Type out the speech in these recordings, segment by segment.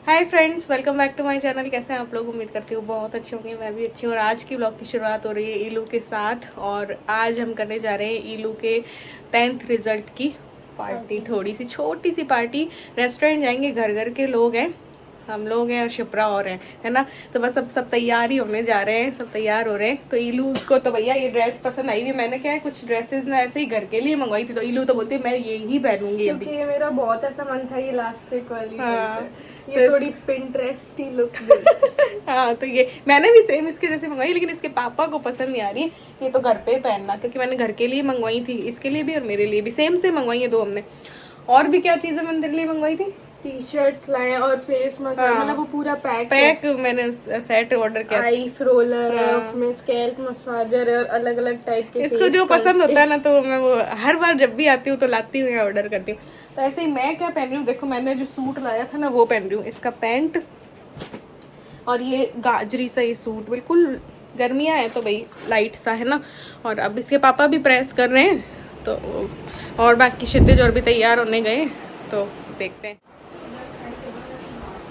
Hi friends, welcome back to my channel. कैसे हैं आप लोग? उम्मीद करती हूँ बहुत अच्छे होंगे। मैं भी अच्छी हूँ। और आज की ब्लॉग की शुरुआत हो रही है ईलू के साथ। और आज हम करने जा रहे हैं ईलू के 10th रिजल्ट की पार्टी। थोड़ी सी छोटी सी पार्टी। रेस्टोरेंट जाएंगे, घर घर के लोग हैं, हम लोग हैं और शिप्रा और हैं, है ना। तो बस अब सब तैयार ही होने जा रहे हैं, सब तैयार हो रहे हैं। तो ईलू को तो भैया ये ड्रेस पसंद आई हुई। मैंने क्या है, कुछ ड्रेसेस ना ऐसे ही घर के लिए मंगवाई थी। तो ईलू तो बोलती है मैं ये ही पहनूंगी अभी, क्योंकि ये मेरा बहुत ऐसा मन था ये इलास्टिक वाली हाँ। ये तो थोड़ी पिंटरेस्टी लुक दे। हाँ, तो ये मैंने भी सेम इसके जैसे मंगवाई, लेकिन इसके पापा को पसंद नहीं आ रही। ये तो घर पे ही पहनना, क्योंकि मैंने घर के लिए मंगवाई थी, इसके लिए भी और मेरे लिए भी सेम से मंगवाई है दो हमने। और भी क्या चीजें मैंने तेरे लिए मंगवाई थी? टी शर्ट्स लाए और फेस मसाज, हाँ, मतलब वो पूरा पैक मैंने सेट ऑर्डर किया। आइस रोलर है, हाँ। उसमें स्कैल्प मसाजर है और अलग अलग टाइप के इसको फेस जो पसंद होता है ना, तो मैं वो हर बार जब भी आती हूँ तो लाती हूँ या ऑर्डर करती हूँ। तो ऐसे ही मैं क्या पहन रही हूँ, देखो मैंने जो सूट लाया था ना वो पहन रही हूँ। इसका पैंट और ये गाजरी सा ये सूट, बिल्कुल गर्मियाँ है तो भाई लाइट सा है ना। और अब इसके पापा भी प्रेस कर रहे हैं, तो और बाकी क्षितिज और भी तैयार होने गए, तो देखते हैं।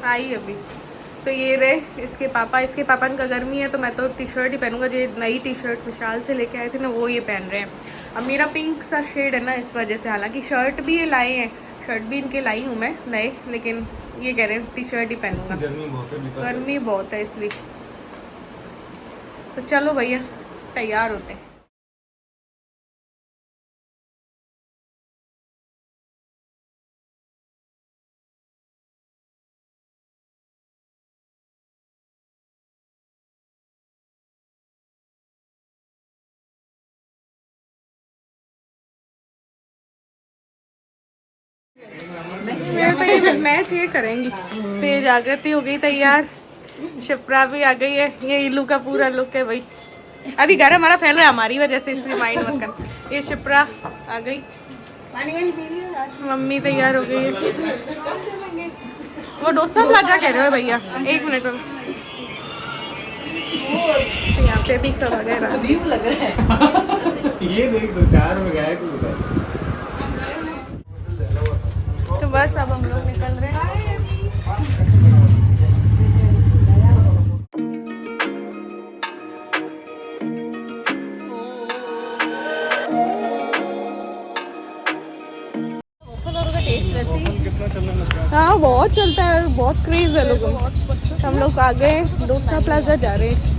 आई अभी तो ये रहे इसके पापा का गर्मी है तो मैं तो टी शर्ट ही पहनूंगा। जो नई टी शर्ट विशाल से लेके आए थे ना, वो ये पहन रहे हैं। अब मेरा पिंक सा शेड है ना, इस वजह से। हालांकि शर्ट भी ये लाए हैं, शर्ट भी इनके लाई हूँ मैं नए, लेकिन ये कह रहे हैं टी शर्ट ही पहनूंगा, गर्मी बहुत है इसलिए। तो चलो भैया तैयार होते हैं। मेरे तो ये मैच ये करेंगी। तेज आकृति हो गई तैयार, शिप्रा भी आ गई है। ये इलू का पूरा लुक है भाई। अभी घर हमारा फैल रहा है हमारी वजह से, इसलिए माइंड मत कर। ये शिप्रा आ गई, पानी वानी पी रही है। मम्मी तैयार हो गई है। वो डोसा प्लाजा कह रहे हो भैया? एक मिनट में यहाँ पे भी सब वगैरह अजीब लग रहा है। ये देख दो चार में गया तो बस अब हम लोग निकल रहे हैं। हाँ बहुत चलता है, बहुत क्रेज है लोगों में। हम लोग आ गए, डोसा प्लाजा जा रहे हैं।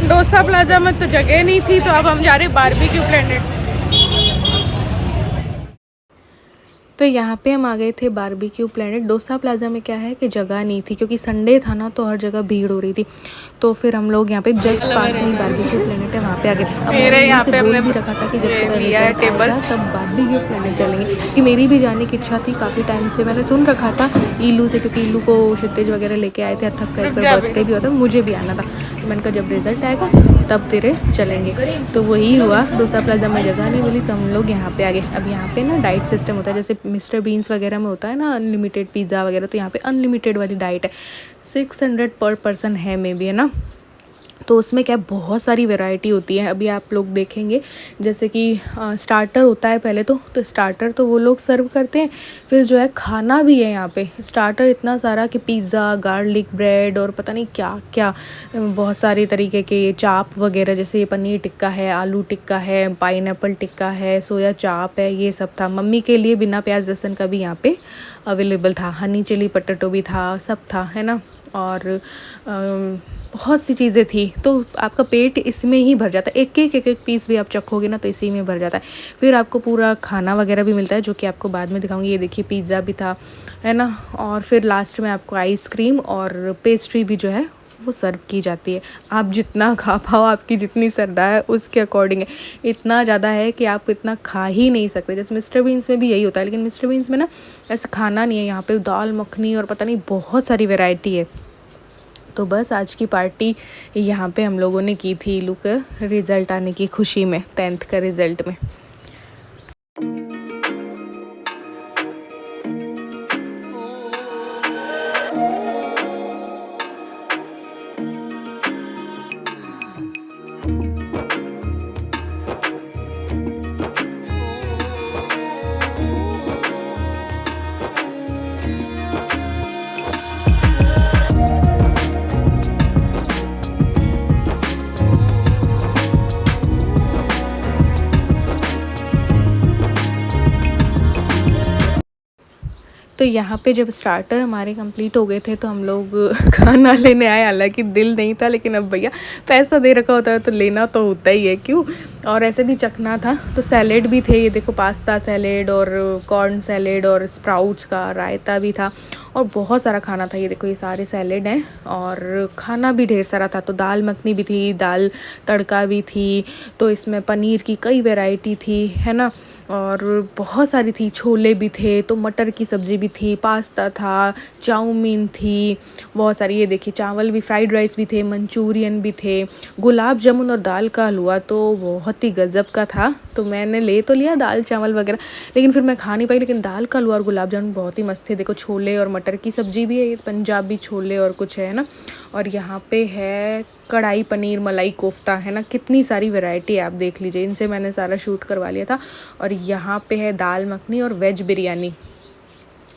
डोसा प्लाजा में तो जगह नहीं थी, तो अब हम जा रहे हैं बारबेक्यू प्लेनेट। तो यहाँ पे हम आ गए थे बारबेक्यू प्लेनेट। डोसा प्लाजा में क्या है कि जगह नहीं थी, क्योंकि संडे था ना, तो हर जगह भीड़ हो रही थी। तो फिर हम लोग यहाँ पे जस्ट पास में ही बारबेक्यू प्लेनेट है, वहाँ पे आ गए थे। अब मैंने यहाँ पे बोल भी रखा था कि जब तक रिजल्ट आएगा तब बारबेक्यू प्लेनेट चलेंगे, क्योंकि मेरी भी जाने की इच्छा थी काफ़ी टाइम से। मैंने सुन रखा था ईलू से, क्योंकि ईलू को क्षितिज वगैरह लेके आए थे, थक कर बर्थडे भी होता, मुझे भी आना था। तो मैंने कहा जब रिजल्ट आएगा तब तेरे चलेंगे। तो वही हुआ, डोसा प्लाजा में जगह नहीं मिली तो हम लोग यहाँ पे आ गए। अब यहाँ पे ना डाइट सिस्टम होता है, जैसे मिस्टर बीन्स वगैरह में होता है ना अनलिमिटेड पिज़्ज़ा वगैरह, तो यहाँ पे अनलिमिटेड वाली डाइट है। 600 पर पर्सन है मे बी, है ना। तो उसमें क्या बहुत सारी वैरायटी होती है। अभी आप लोग देखेंगे जैसे कि स्टार्टर होता है पहले तो स्टार्टर तो वो लोग सर्व करते हैं। फिर जो है खाना भी है यहाँ पे। स्टार्टर इतना सारा कि पिज़्ज़ा, गार्लिक ब्रेड और पता नहीं क्या क्या, बहुत सारे तरीके के चाप वगैरह, जैसे ये पनीर टिक्का है, आलू टिक्का है, पाइनएप्पल टिक्का है, सोया चाप है, ये सब था। मम्मी के लिए बिना प्याज लहसुन का भी यहाँ पे अवेलेबल था, हनी चिली पटेटो भी था, सब था, है ना। और बहुत सी चीज़ें थी, तो आपका पेट इसमें ही भर जाता है। एक एक पीस भी आप चखोगे ना तो इसी में भर जाता है। फिर आपको पूरा खाना वगैरह भी मिलता है, जो कि आपको बाद में दिखाऊंगी। ये देखिए पिज़्ज़ा भी था, है ना। और फिर लास्ट में आपको आइसक्रीम और पेस्ट्री भी जो है वो सर्व की जाती है। आप जितना खा पाओ, आपकी जितनी श्रद्धा है उसके अकॉर्डिंग है। इतना ज़्यादा है कि आप इतना खा ही नहीं सकते। जैसे मिस्टर बीन्स में भी यही होता है, लेकिन मिस्टर बीन्स में ना ऐसा खाना नहीं है। यहाँ पे दाल मखनी और पता नहीं बहुत सारी वैरायटी है। तो बस आज की पार्टी यहाँ पे हम लोगों ने की थी इलू का रिज़ल्ट आने की खुशी में, 10th का रिज़ल्ट में। तो यहाँ पे जब स्टार्टर हमारे कंप्लीट हो गए थे तो हम लोग खाना लेने आए, हालांकि दिल नहीं था, लेकिन अब भैया पैसा दे रखा होता है तो लेना तो होता ही है, क्यों। और ऐसे भी चखना था, तो सैलेड भी थे, ये देखो पास्ता सैलेड और कॉर्न सैलेड और स्प्राउट्स का रायता भी था और बहुत सारा खाना था। ये देखो ये सारे सैलेड हैं और खाना भी ढेर सारा था। तो दाल मखनी भी थी, दाल तड़का भी थी, तो इसमें पनीर की कई वैरायटी थी, है ना, और बहुत सारी थी, छोले भी थे, तो मटर की सब्ज़ी भी थी, पास्ता था, चाउमीन थी, बहुत सारी। ये देखिए चावल भी, फ्राइड राइस भी थे, मंचूरियन भी थे, गुलाब जामुन और दाल का हलवा तो बहुत ही गज़ब का था। तो मैंने ले तो लिया दाल चावल वगैरह, लेकिन फिर मैं खा नहीं पाई, लेकिन दाल का हलवा और गुलाब जामुन बहुत ही मस्त थे। देखो छोले और मटर की सब्ज़ी भी है, ये पंजाबी छोले और कुछ है ना, और यहाँ पे है कढ़ाई पनीर मलाई कोफ्ता, है ना, कितनी सारी वैरायटी है, आप देख लीजिए। इनसे मैंने सारा शूट करवा लिया था। और यहाँ पे है दाल मखनी और वेज बिरयानी,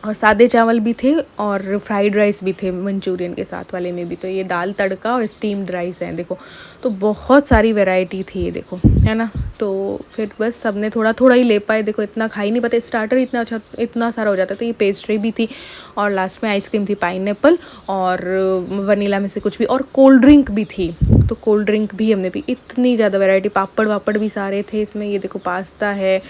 और सादे चावल भी थे और फ्राइड राइस भी थे मंचूरियन के साथ वाले में भी। तो ये दाल तड़का और स्टीम्ड राइस हैं देखो, तो बहुत सारी वैरायटी थी ये देखो, है ना। तो फिर बस सबने थोड़ा थोड़ा ही ले पाए, देखो इतना खा ही नहीं पाते, स्टार्टर इतना अच्छा इतना सारा हो जाता था। ये पेस्ट्री भी थी और लास्ट में आइसक्रीम थी, पाइनएप्पल और वनीला में से कुछ भी, और कोल्ड ड्रिंक भी थी, तो कोल्ड ड्रिंक भी हमने पी। इतनी ज़्यादा वैरायटी, पापड़ वापड़ भी सारे थे इसमें। ये देखो पास्ता है,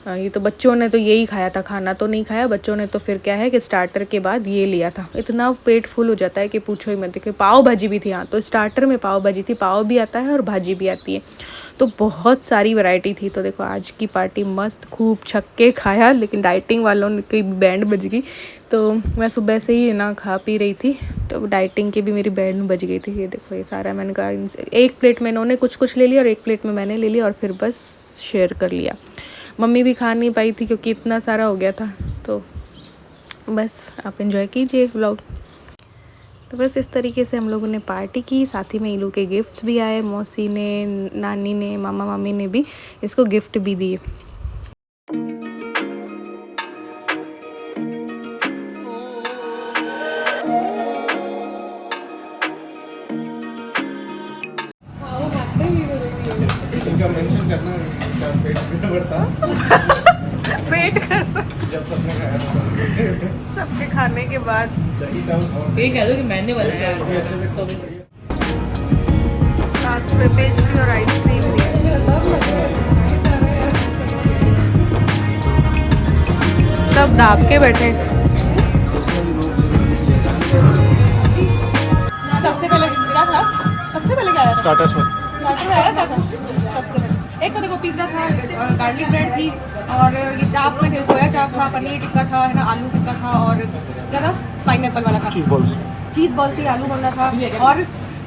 ये तो बच्चों ने तो यही खाया था, खाना तो नहीं खाया बच्चों ने। तो फिर क्या है कि स्टार्टर के बाद ये लिया था, इतना पेट फुल हो जाता है कि पूछो ही मत। देखो पाव भाजी भी थी, हाँ, तो स्टार्टर में पाव भाजी थी, पाव भी आता है और भाजी भी आती है, तो बहुत सारी वैरायटी थी। तो देखो आज की पार्टी मस्त, खूब छक्के खाया, लेकिन डाइटिंग वालों की बैंड बज गई। तो मैं सुबह से ही ना खा पी रही थी, तो डाइटिंग की भी मेरी बैंड बज गई थी। ये देखो ये सारा मैंने कहा, एक प्लेट में इन्होंने कुछ ले लिया और एक प्लेट में मैंने ले लिया, और फिर बस शेयर कर लिया। मम्मी भी खा नहीं पाई थी क्योंकि इतना सारा हो गया था। तो बस आप एंजॉय कीजिए व्लॉग। तो बस इस तरीके से हम लोगों ने पार्टी की, साथ ही में इलू के गिफ्ट्स भी आए, मौसी ने, नानी ने, मामा मामी ने भी इसको गिफ्ट भी दिए। मेंशन करना वेट करना जब सबने खाया सबके खाने के बाद दही चावल ये कह दो कि मैंने बनाया तो साथ में पेस्ट्री और आइसक्रीम दिया। तब दाब के बैठे। सबसे पहले क्या था? सबसे पहले क्या आया? स्टार्टर्स में सबसे पहले आया क्या था? सबसे पहले एक तो देखो पिज्जा था, गार्लिक ब्रेड थी, और ये चाप में थे, सोया चाप था, पनीर टिक्का था, है ना, आलू टिक्का था, और क्या था, पाइनएप्पल वाला था, चीज बॉल्स थी, आलू बोंडा था, और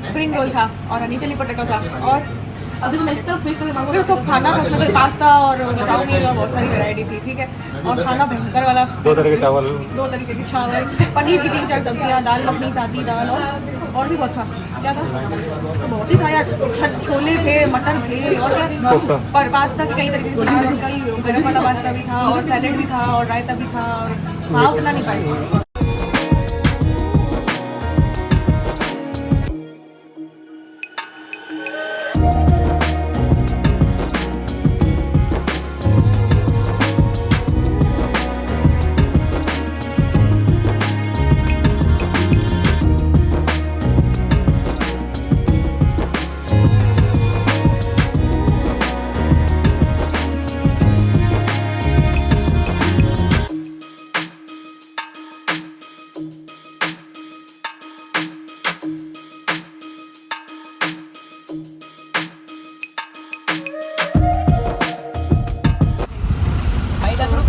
स्प्रिंग रोल था, और हनी चिली पोटैटो था, और अभी तो मैं इस तरफ फिश करके मांगूंगा तो खाना था उसमें, पास्ता और चाउमीन और बहुत सारी वैरायटी थी, ठीक है। और खाना भयंकर वाला, 2 तरह के चावल, 2 तरीके की चावल, पनीर की 3-4 सब्जियाँ, दाल मखनी, सादी दाल, और भी बहुत था, क्या था, तो बहुत ही था यार। छोले थे, मटर थे, और क्या, और पास्ता की कई तरीके के थे, और कई गरम वाला पास्ता भी था, और सैलेड भी था, और रायता भी था, और खा उतना नहीं पाए।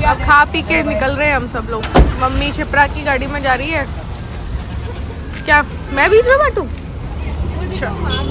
अब खा पी के निकल रहे हैं हम सब लोग। मम्मी शिप्रा की गाड़ी में जा रही है। क्या मैं बीच में बैठूं? अच्छा